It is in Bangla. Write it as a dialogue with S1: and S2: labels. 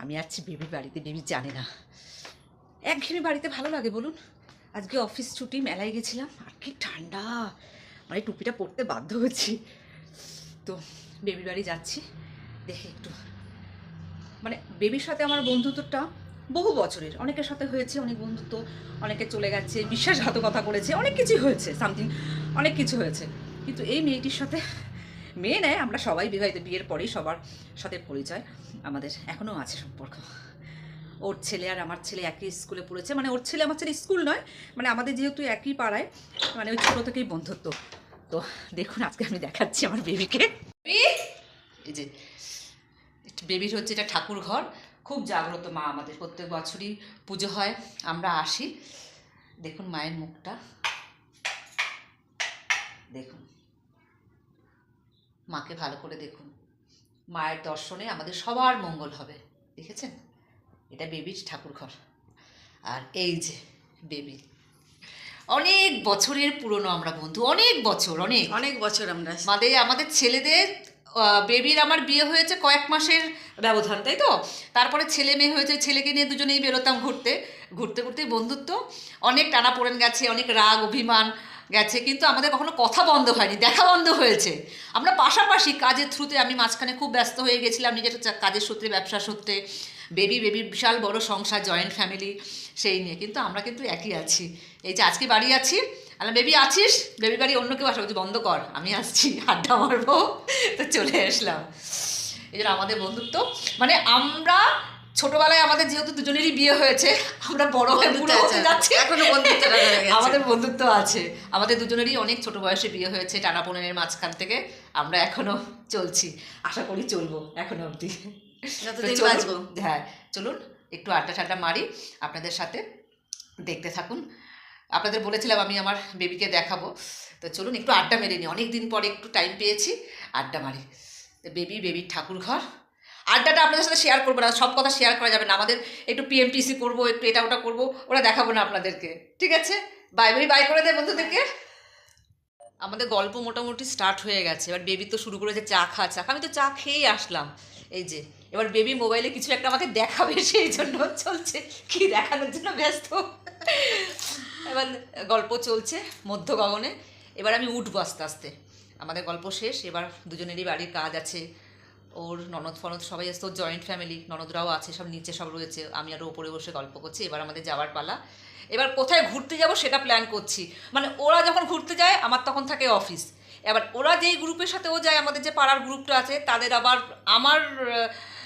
S1: আমি আছি বেবির বাড়িতে, বেবি জানে না। একঘেয়েমি বাড়িতে ভালো লাগে বলুন? আজকে অফিস ছুটি, মেলায় গেছিলাম, আর কি ঠান্ডা, মানে টুপিটা পরতে বাধ্য হচ্ছি। তো বেবির বাড়ি যাচ্ছি, দেখে একটু, মানে বেবির সাথে আমার বন্ধুত্বটা বহু বছরের, অনেকের সাথে হয়েছে অনেক বন্ধুত্ব, অনেকে চলে গেছে, বিশ্বাসঘাতকতা করেছে, অনেক কিছুই হয়েছে, সামথিং অনেক কিছু হয়েছে। কিন্তু এই মেয়েটির সাথে, মেয়ে নেয়, আমরা সবাই বিবাহিত, বিয়ের পরেই সবার সাথে পরিচয় আমাদের এখনও আছে সম্পর্ক। ওর ছেলে আর আমার ছেলে একই স্কুলে পড়েছে, মানে ওর ছেলে আমার ছেলে স্কুল নয়, মানে আমাদের যেহেতু একই পাড়ায়, মানে ওই ছোটো থেকেই বন্ধুত্ব। তো দেখুন আজকে আমি দেখাচ্ছি আমার বেবিকে। এই যে বেবির হচ্ছে এটা ঠাকুর ঘর, খুব জাগ্রত মা আমাদের, প্রত্যেক বছরই পুজো হয়, আমরা আসি। দেখুন মায়ের মুখটা, দেখুন মাকে ভালো করে দেখুন, মায়ের দর্শনে আমাদের সবার মঙ্গল হবে। দেখেছেন, এটা বেবির ঠাকুর ঘর। আর এই যে বেবি, অনেক বছরের পুরনো আমরা বন্ধু, অনেক বছর, অনেক
S2: অনেক বছর আমরা
S1: আমাদের ছেলেদের, বেবির আমার বিয়ে হয়েছে কয়েক মাসের ব্যবধান, তাই তো? তারপরে ছেলে মেয়ে হয়েছে, ছেলেকে নিয়ে দুজনেই বেরোতাম ঘুরতে, ঘুরতে ঘুরতে বন্ধুত্ব অনেক টানাপোড়েন গেছে, অনেক রাগ অভিমান গেছে, কিন্তু আমাদের কখনো কথা বন্ধ হয়নি, দেখা বন্ধ হয়েছে। আমরা পাশাপাশি কাজের থ্রুতে, আমি মাঝখানে খুব ব্যস্ত হয়ে গেছিলাম নিজের কাজের সূত্রে, ব্যবসার সূত্রে, বেবির বিশাল বড় সংসার, জয়েন্ট ফ্যামিলি, সেই নিয়ে কিন্তু আমরা কিন্তু একই আছি। এই যে আজকে বাড়ি আছি, আলাম বেবি আছিস, বেবি বাড়ি অন্য কেউ আসা, বলছি বন্ধ কর, আমি আসছি, আড্ডা মারবো। তো চলে আসলাম। এই জন্য আমাদের বন্ধুত্ব, মানে আমরা ছোটবেলায় আমাদের যেহেতু দুজনেরই বিয়ে হয়েছে, আমরা বড় হয়ে বুড়ো হতে যাচ্ছি,
S2: এখনো বন্ধুত্বটা রয়ে গেছে।
S1: আমাদের বন্ধুত্ব আছে। আমাদের দুজনেরই অনেক ছোট বয়সে বিয়ে হয়েছে, টানাপোড়েনের মাঝখান থেকে আমরা এখনো চলছি, আশা করি চলবো এখনো অবধি,
S2: যতদিন বাঁচবো।
S1: হ্যাঁ চলুন একটু আড্ডা ঠাড্ডা মারি আপনাদের সাথে, দেখতে থাকুন। আপনাদের বলেছিলাম আমি আমার বেবিকে দেখাবো, তো চলুন একটু আড্ডা মেরে নিই, অনেক দিন পরে একটু টাইম পেয়েছি, আড্ডা মারি। বেবির ঠাকুর ঘর, আড্ডাটা আপনাদের সাথে শেয়ার করবো না, সব কথা শেয়ার করা যাবে না, আমাদের একটু পিএমটিসি করবো, একটু এটা ওটা করবো, ওরা দেখাবো না আপনাদেরকে, ঠিক আছে? বাই বাই, বাই করে দেয় বন্ধুদেরকে। আমাদের গল্প মোটামুটি স্টার্ট হয়ে গেছে, এবার বেবি তো শুরু করেছে চা খা চা খা, আমি তো চা খেয়েই আসলাম। এই যে এবার বেবি মোবাইলে কিছু একটা আমাকে দেখাবে, সেই জন্য চলছে, কি দেখানোর জন্য ব্যস্ত। এবার গল্প চলছে মধ্য গগনে, এবার আমি উঠবো আস্তে আস্তে, আমাদের গল্প শেষ, এবার দুজনেরই বাড়ির কাজ আছে, ওর ননদ ফনদ সবাই আসতো, জয়েন্ট ফ্যামিলি, ননদরাও আছে, সব নিচে সব রয়েছে, আমি আরও ওপরে বসে গল্প করছি। এবার আমাদের যাওয়ার পালা, এবার কোথায় ঘুরতে যাব সেটা প্ল্যান করছি, মানে ওরা যখন ঘুরতে যায় আমার তখন থাকে অফিস, এবার ওরা যেই গ্রুপের সাথে ও যায়, আমাদের যে পাড়ার গ্রুপটা আছে তাদের আবার আমার